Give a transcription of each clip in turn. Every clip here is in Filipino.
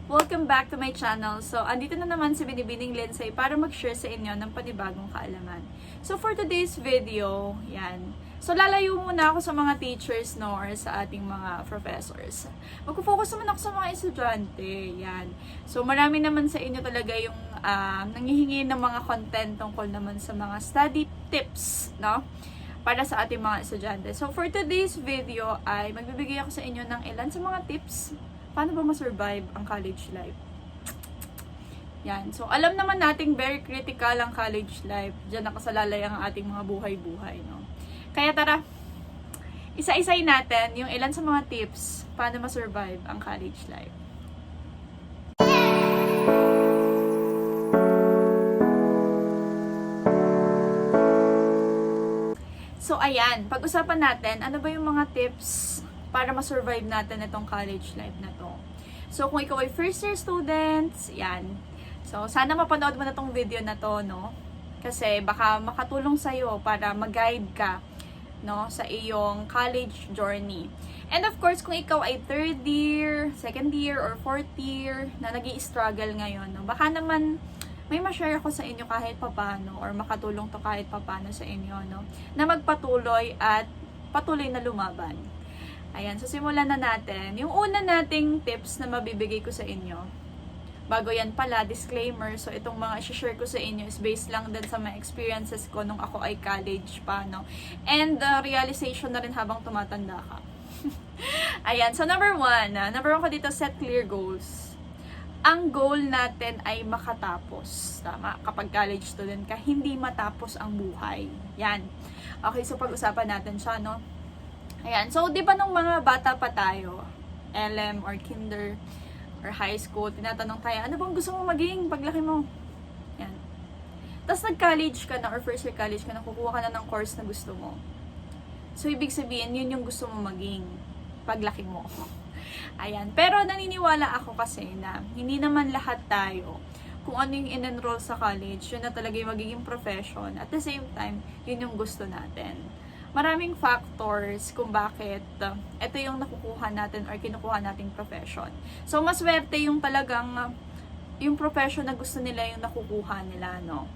Welcome back to my channel. So, andito na naman si Binibining Lindsay para mag-share sa inyo ng panibagong kaalaman. So, for today's video, yan. So, lalayo muna ako sa mga teachers, no, or sa ating mga professors. Mag-focus naman ako sa mga estudyante, yan. So, marami naman sa inyo talaga yung nanghihingi ng mga content tungkol naman sa mga study tips, no, para sa ating mga estudyante. So, for today's video ay magbibigay ako sa inyo ng ilan sa mga tips paano ba ma-survive ang college life. Yan. So, alam naman nating very critical ang college life. Diyan nakasalalay ang ating mga buhay-buhay, no? Kaya tara, isa-isay natin yung ilan sa mga tips paano ma-survive ang college life. So, ayan. Pag-usapan natin, ano ba yung mga tips para ma-survive natin itong college life na to. So, kung ikaw ay first year students, yan. So, sana mapanood mo na tong video na to, no? Kasi baka makatulong sa'yo para mag-guide ka, no, sa iyong college journey. And of course, kung ikaw ay third year, second year, or fourth year na nag-i-struggle ngayon, no, baka naman may ma-share ako sa inyo kahit papano or makatulong to kahit papano sa inyo, no, na magpatuloy at patuloy na lumaban. Ayan, so simulan na natin. Yung una nating tips na mabibigay ko sa inyo. Bago yan pala, disclaimer. So, itong mga i-share ko sa inyo is based lang din sa mga experiences ko nung ako ay college pa, no? And realization na rin habang tumatanda ka. Ayan, so number one ko dito, set clear goals. Ang goal natin ay makatapos. Tama? Kapag college student ka, hindi matapos ang buhay. Yan. Okay, so pag-usapan natin siya, no? Ayan, so di ba nung mga bata pa tayo, LM or kinder or high school, tinatanong tayo, ano bang gusto mo maging paglaki mo? Yan. Tapos nag-college ka na or first year college ka na, kukuha ka na ng course na gusto mo. So, ibig sabihin, yun yung gusto mo maging paglaki mo. Ayan. Pero naniniwala ako kasi na hindi naman lahat tayo kung ano yung in-enroll sa college, yun na talaga yung magiging profession. At the same time, yun yung gusto natin. Maraming factors kung bakit ito yung nakukuha natin or kinukuha nating profession. So, maswerte yung talagang yung profession na gusto nila yung nakukuha nila, no?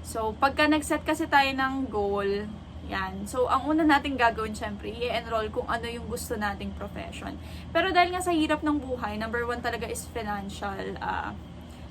So, pagka nag-set kasi tayo ng goal, yan. So, ang una nating gagawin, syempre, i-enroll kung ano yung gusto nating profession. Pero dahil nga sa hirap ng buhay, number one talaga is financial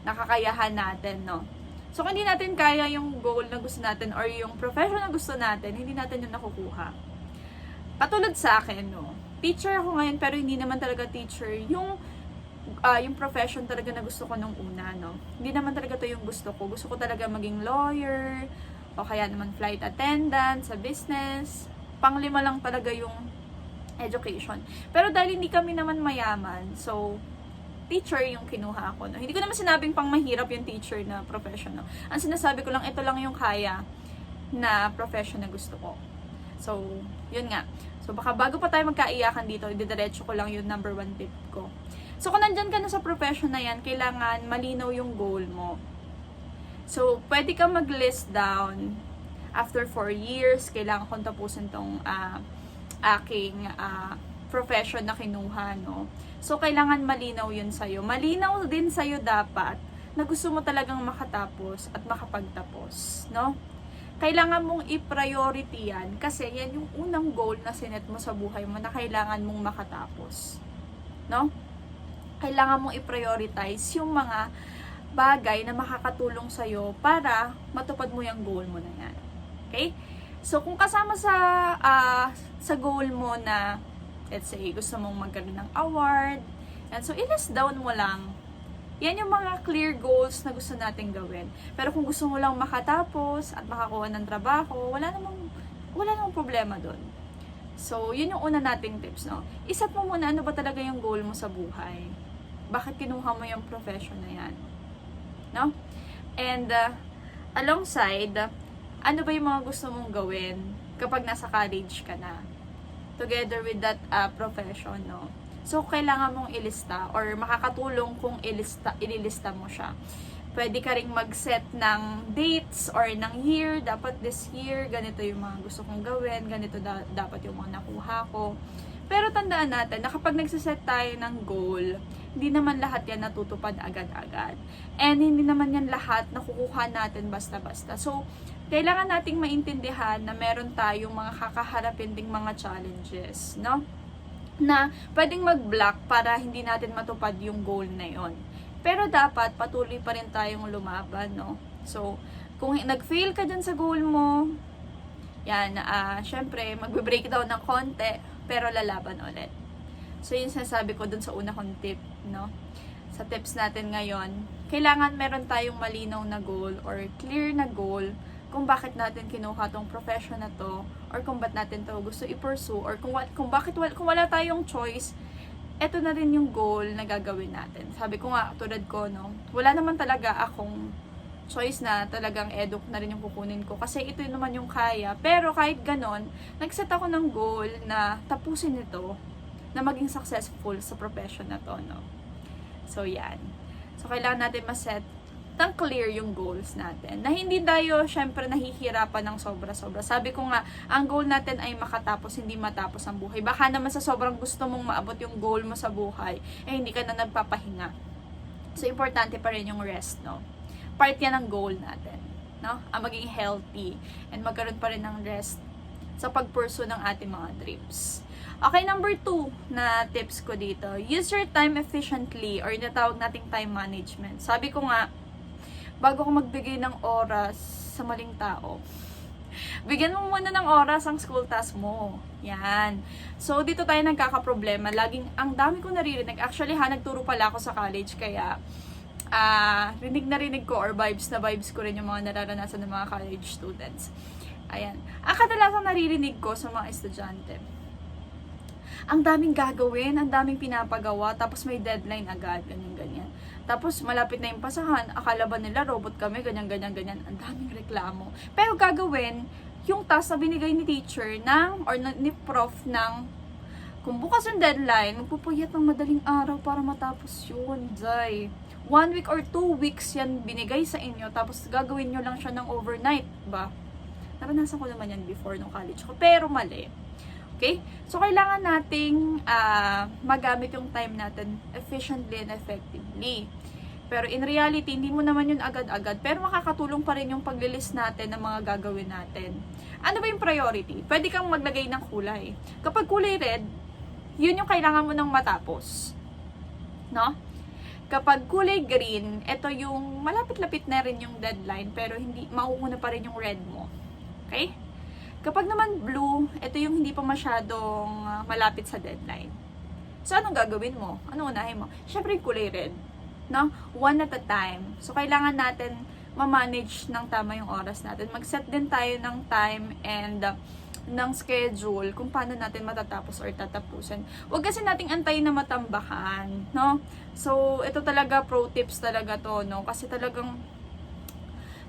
nakakayahan natin, no? So, kung hindi natin kaya yung goal na gusto natin or yung profession na gusto natin, hindi natin yung nakukuha. Patulad sa akin, no? Teacher ako ngayon, pero hindi naman talaga teacher. Yung profession talaga na gusto ko nung una, no? Hindi naman talaga to yung gusto ko. Gusto ko talaga maging lawyer, o kaya naman flight attendant sa business. Panglima lang talaga yung education. Pero dahil hindi kami naman mayaman, so teacher yung kinuha ko. No? Hindi ko naman sinabing pang mahirap yung teacher na profession. No? Ang sinasabi ko lang, ito lang yung kaya na profession na gusto ko. So, yun nga. So, baka bago pa tayo magkaiyakan dito, ididiretso ko lang yung number one tip ko. So, kung nandyan ka na sa profession na yan, kailangan malinaw yung goal mo. So, pwede ka mag-list down after 4 years, kailangan kong tapusin tong aking profession na kinuha, no? So, kailangan malinaw yun sa'yo. Malinaw din sa'yo dapat na gusto mo talagang makatapos at makapagtapos, no? Kailangan mong i-priority yan kasi yan yung unang goal na sinet mo sa buhay mo na kailangan mong makatapos, no? Kailangan mong i-prioritize yung mga bagay na makakatulong sa'yo para matupad mo yung goal mo na yan. Okay? So, kung kasama sa goal mo na let's say, gusto mong magkaroon ng award. And so, i-list down mo lang. Yan yung mga clear goals na gusto nating gawin. Pero kung gusto mo lang makatapos at makakuha ng trabaho, wala namang problema doon. So, yun yung una nating tips, no? Isat mo muna ano ba talaga yung goal mo sa buhay. Bakit kinuha mo yung profession na yan? No? And, alongside, ano ba yung mga gusto mong gawin kapag nasa college ka na? Together with that profession, no? So, kailangan mong ilista or makakatulong kung ililista mo siya. Pwede ka ring mag-set ng dates or ng year. Dapat this year, ganito yung mga gusto kong gawin. Ganito dapat yung mga nakuha ko. Pero tandaan natin na kapag nagsiset tayo ng goal, hindi naman lahat yan natutupad agad-agad. And hindi naman yan lahat nakukuha natin basta-basta. So, kailangan nating maintindihan na meron tayong mga kakaharapin ding mga challenges, no? Na pwedeng mag-block para hindi natin matupad yung goal na yon. Pero dapat patuloy pa rin tayong lumaban, no? So, kung nag-fail ka dyan sa goal mo, yan, syempre, magbe-breakdown ng konti, pero lalaban ulit. So, yun sinasabi ko dun sa una kong tip, no? Sa tips natin ngayon, kailangan meron tayong malinaw na goal or clear na goal kung bakit natin kinuha tong profession na to or kung ba't natin to gusto i-pursue or kung wala tayong choice, eto na rin yung goal na gagawin natin. Sabi ko nga, tulad ko, no? Wala naman talaga akong choice na talagang eduk na rin yung kukunin ko kasi ito naman yung kaya. Pero kahit ganon, nag-set ako ng goal na tapusin ito, na maging successful sa profession na to, no? So, yan. So, kailangan natin ma-set ng clear yung goals natin. Na hindi tayo, syempre, nahihirapan ng sobra-sobra. Sabi ko nga, ang goal natin ay makatapos, hindi matapos ang buhay. Baka naman sa sobrang gusto mong maabot yung goal mo sa buhay, eh hindi ka na nagpapahinga. So, importante pa rin yung rest, no? Part yan ng goal natin, no? Ang maging healthy and magkaroon pa rin ng rest sa pag-pursue ng ating mga dreams. Okay, number 2 na tips ko dito. Use your time efficiently or tinatawag nating time management. Sabi ko nga, bago ko magbigay ng oras sa maling tao, bigyan mo muna ng oras ang school task mo. Yan. So, dito tayo nagkakaproblema. Laging, ang dami ko naririnig. Actually, nagturo pala ako sa college, kaya rinig na rinig ko or vibes na vibes ko rin yung mga nararanasan ng mga college students. Ayan. Ang kadalasan naririnig ko sa mga estudyante, ang daming gagawin, ang daming pinapagawa, tapos may deadline agad, ganyan-ganyan. Tapos malapit na yung pasahan, akala ba nila robot kami, ganyan-ganyan-ganyan, ang daming reklamo. Pero gagawin, yung task na binigay ni teacher ni prof ng, kung bukas yung deadline, magpupuyat ng madaling araw para matapos yun, Zay. 1 week or 2 weeks yan binigay sa inyo, tapos gagawin nyo lang siya ng overnight, ba? Naranasan ko naman yan before nung college ko, pero mali. Okay? So, kailangan nating magamit yung time natin efficiently and effectively. Pero in reality, hindi mo naman yun agad-agad, pero makakatulong pa rin yung paglilist natin ng mga gagawin natin. Ano ba yung priority? Pwede kang maglagay ng kulay. Kapag kulay red, yun yung kailangan mo nang matapos. No? Kapag kulay green, ito yung malapit-lapit na rin yung deadline, pero hindi mauuna pa rin yung red mo. Okay? Kapag naman blue, ito yung hindi pa masyadong malapit sa deadline. So, anong gagawin mo? Anong unahin mo? Siyempre, kulay red. No? One at a time. So, kailangan natin ma-manage ng tama yung oras natin. Mag-set din tayo ng time and ng schedule kung paano natin matatapos or tatapusin. Huwag kasi nating antayin na matambakan. No? So, ito talaga, pro tips talaga to. No? Kasi talagang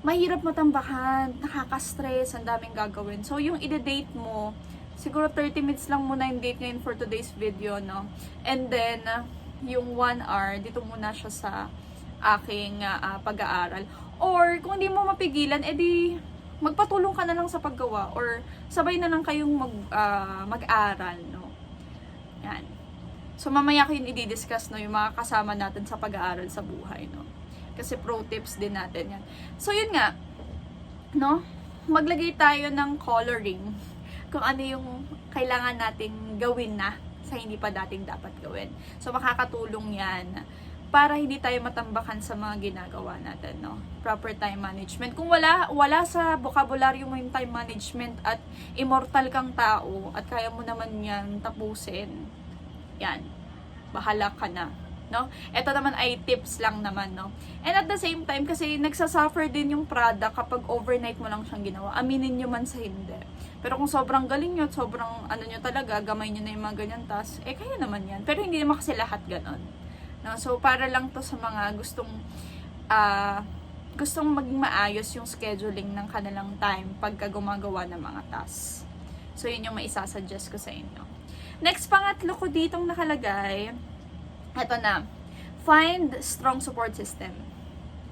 mahirap matambakan, nakaka-stress, ang daming gagawin. So, yung ide-date mo, siguro 30 minutes lang muna yung date ngayon for today's video, no? And then, yung 1 hour, dito muna siya sa aking pag-aaral. Or, kung hindi mo mapigilan, edi magpatulong ka na lang sa paggawa or sabay na lang kayong mag-aral, no? Yan. So, mamaya ko yung i-discuss, no, yung mga kasama natin sa pag-aaral sa buhay, no? Kasi pro tips din natin yan. So, yun nga, no? Maglagay tayo ng coloring kung ano yung kailangan nating gawin na sa hindi pa dating dapat gawin. So, makakatulong yan para hindi tayo matambakan sa mga ginagawa natin, no? Proper time management. Kung wala sa bokabularyo mo yung time management at immortal kang tao at kaya mo naman yan tapusin, yan, bahala ka na. No? Ito naman ay tips lang naman, no? And at the same time, kasi nagsasuffer din yung product kapag overnight mo lang siyang ginawa. Aminin nyo man sa hindi. Pero kung sobrang galing nyo at sobrang nyo talaga, gamay nyo na yung mga ganyan task, eh kaya naman yan. Pero hindi naman kasi lahat ganon. No? So, para lang to sa mga gustong maging maayos yung scheduling ng kanilang time pagka gumagawa ng mga tasks. So, yun yung maisasuggest ko sa inyo. Next, pangatlo ko ditong nakalagay, ito na, find strong support system.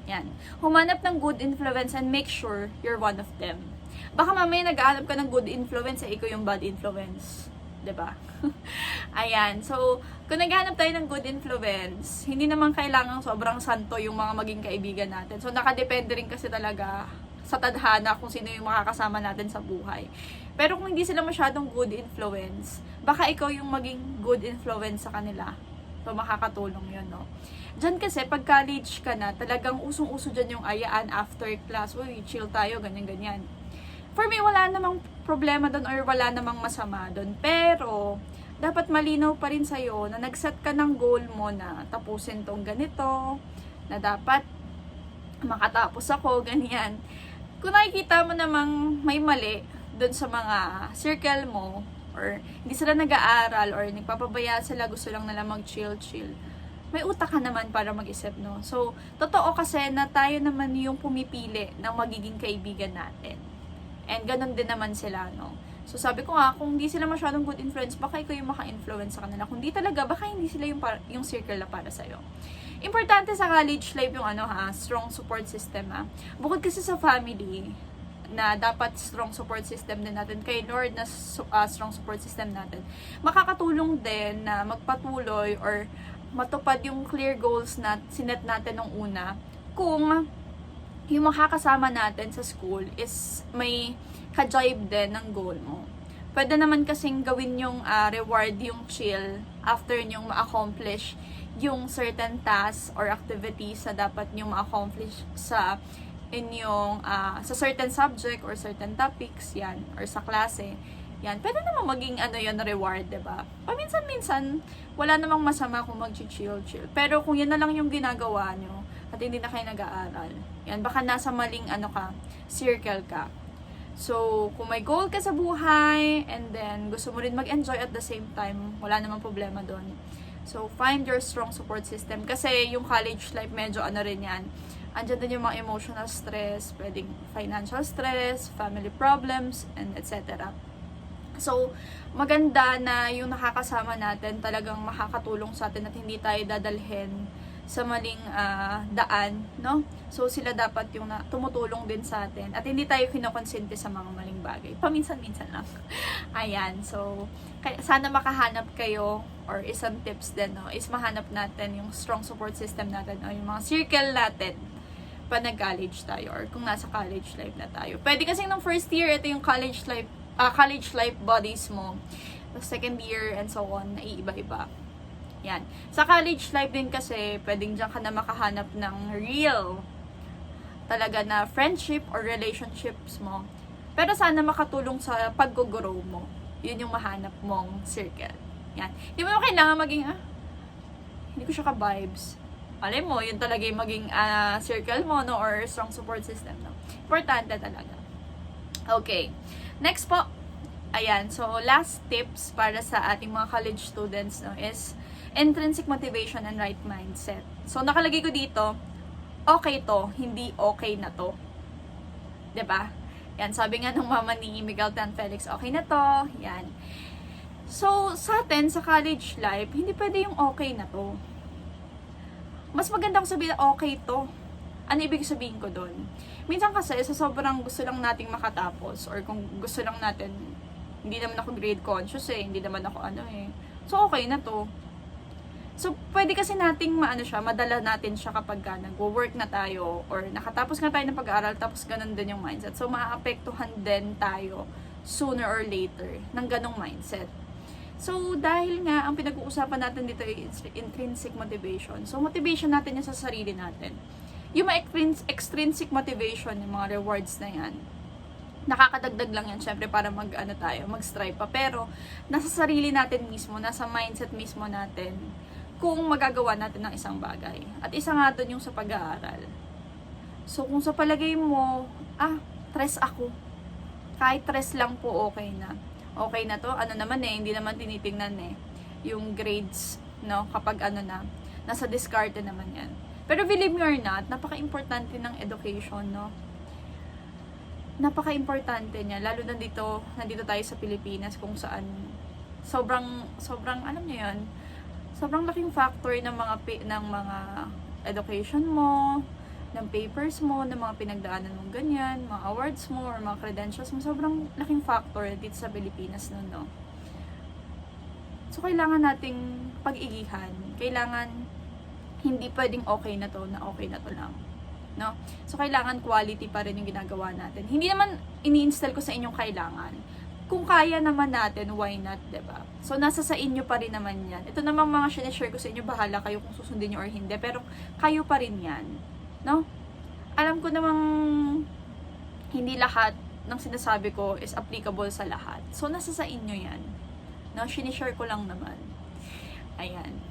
Yan. Humanap ng good influence and make sure you're one of them. Baka mamaya nag-aanap ka ng good influence, ikaw yung bad influence. 'Diba? Ayan. So, kung naghahanap tayo ng good influence, hindi naman kailangang sobrang santo yung mga maging kaibigan natin. So, nakadepende rin kasi talaga sa tadhana kung sino yung makakasama natin sa buhay. Pero kung hindi sila masyadong good influence, baka ikaw yung maging good influence sa kanila. So, makakatulong yun, no? Diyan kasi, pag college ka na, talagang usong-uso dyan yung ayaan after class. Uy, chill tayo, ganyan-ganyan. For me, wala namang problema doon or wala namang masama doon. Pero, dapat malinaw pa rin sa'yo na nag-set ka ng goal mo na tapusin tong ganito, na dapat makatapos ako, ganyan. Kung nakikita mo namang may mali doon sa mga circle mo, or hindi sila nag-aaral, or nagpapabaya sila, gusto lang nila mag-chill-chill, may utak ka naman para mag-isip, no? So, totoo kasi na tayo naman yung pumipili ng magiging kaibigan natin. And ganun din naman sila, no? So, sabi ko nga, kung hindi sila masyadong good influence, baka ikaw yung maka-influence sa kanila. Kung di talaga, baka hindi sila yung circle na para sa'yo. Importante sa college life yung strong support system, ha? Bukod kasi sa family, na dapat strong support system din natin, kay Lord na strong support system natin, makakatulong din na magpatuloy or matupad yung clear goals na sinet natin nung una, kung yung makakasama natin sa school is may ka-jibe din ng goal mo. Pwede naman kasing gawin yung reward, yung chill, after nyong ma-accomplish yung certain tasks or activities na dapat nyong ma-accomplish sa inyong, sa certain subject or certain topics, yan, or sa klase. Yan, pwede naman maging yun, reward, diba? Paminsan-minsan, wala namang masama kung mag-chill. Pero kung yun na lang yung ginagawa nyo, at hindi na kayo nag-aaral, yan, baka nasa maling circle ka. So, kung may goal ka sa buhay, and then gusto mo rin mag-enjoy at the same time, wala namang problema doon. So, find your strong support system. Kasi yung college life, medyo rin yan. Andyan din yung mga emotional stress, pwedeng financial stress, family problems, and etc. So, maganda na yung nakakasama natin talagang makakatulong sa atin at hindi tayo dadalhin sa maling daan, no? So, sila dapat yung tumutulong din sa atin at hindi tayo kinokonsente sa mga maling bagay. Paminsan-minsan lang. Ayan. So, sana makahanap kayo or isang tips din, no, is mahanap natin yung strong support system natin o yung mga circle natin pa nag-college tayo or kung nasa college life na tayo. Pwede kasi nung first year, ito yung college life buddies mo. Second year and so on, naiiba-iba. Yan. Sa college life din kasi, pwedeng dyan ka na makahanap ng real talaga na friendship or relationships mo. Pero sana makatulong sa pag-grow mo. Yun yung mahanap mong circle. Yan. Hindi mo kailangan maging, hindi ko siya ka-vibes. Alam mo, yun talaga yung maging circle mo, no? Or strong support system, no? Importante talaga. Okay. Next po. Ayan. So, last tips para sa ating mga college students, no, is intrinsic motivation and right mindset. So, nakalagay ko dito, okay to, hindi okay na to. 'Di ba? Yan, sabi nga ng mama ni Miguel Tan Felix, okay na to. Yan. So, sa atin, sa college life, hindi pwede yung okay na to. Mas maganda kung sabihin, okay to. Ano ibig sabihin ko doon? Minsan kasi, sa sobrang gusto lang nating makatapos, or kung gusto lang natin, hindi naman ako grade conscious hindi naman ako So, okay na to. So, pwede kasi nating madala natin siya kapag nag-work na tayo or nakatapos nga tayo ng pag-aaral tapos ganun din yung mindset. So, maaapektuhan din tayo sooner or later ng ganong mindset. So, dahil nga ang pinag-uusapan natin dito is intrinsic motivation. So, motivation natin yung sa sarili natin. Yung extrinsic motivation, yung mga rewards na yan, nakakadagdag lang yan syempre para mag-strive pa. Pero, nasa sarili natin mismo, nasa mindset mismo natin, kung magagawa natin ng isang bagay. At isa nga doon yung sa pag-aaral. So, kung sa palagay mo, stress ako. Kahit stress lang po, okay na. Okay na to, hindi naman tinitingnan yung grades, no, kapag nasa discarte naman yan. Pero believe me or not, napaka-importante ng education, no. Napaka-importante niya, lalo nandito tayo sa Pilipinas, kung saan sobrang alam niyo yun, sobrang laking factor ng mga education mo, ng papers mo, ng mga pinagdaanan mong ganyan, mga awards mo, or mga credentials mo. Sobrang laking factor dito sa Pilipinas nun, no? So, kailangan nating pag-igihan. Kailangan, hindi pwedeng okay na to lang. No? So, kailangan quality pa rin yung ginagawa natin. Hindi naman ini-install ko sa inyong kailangan. Kung kaya naman natin, why not, diba? So, nasa sa inyo pa rin naman yan. Ito namang mga sinishare ko sa inyo, bahala kayo kung susundin nyo or hindi. Pero, kayo pa rin yan. No? Alam ko namang hindi lahat ng sinasabi ko is applicable sa lahat. So, nasa sa inyo yan. No? Sinishare ko lang naman. Ayan.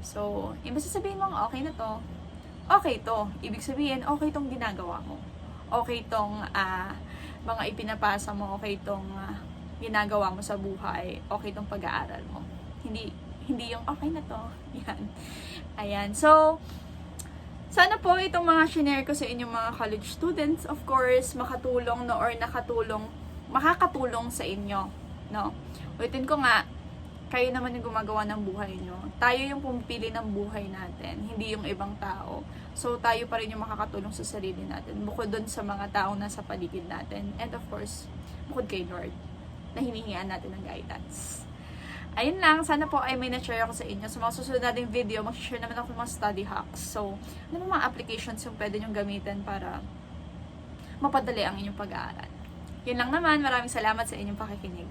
So, yung sasabihin mo, okay na to. Okay to. Ibig sabihin, okay tong ginagawa mo. Okay tong mga ipinapasa mo. Okay tong ginagawa mo sa buhay. Okay tong pag-aaral mo. Hindi yung okay na to. Yan. Ayan. So, sana po itong mga shinare ko sa inyong mga college students, of course, makatulong no, or makakatulong sa inyo. No? Ulitin ko nga, kayo naman yung gumagawa ng buhay nyo. Tayo yung pumipili ng buhay natin, hindi yung ibang tao. So, tayo pa rin yung makakatulong sa sarili natin. Bukod dun sa mga taong nasa paligid natin. And of course, bukod kay Lord, na hinihingian natin ng guidance. Ayun lang, sana po ay may na-share ako sa inyo. Sa mga susunod nating video, mag-share naman ako ng mga study hacks. So, ano mga applications yung pwede nyong gamitin para mapadali ang inyong pag-aaral. Yun lang naman, maraming salamat sa inyong pakikinig.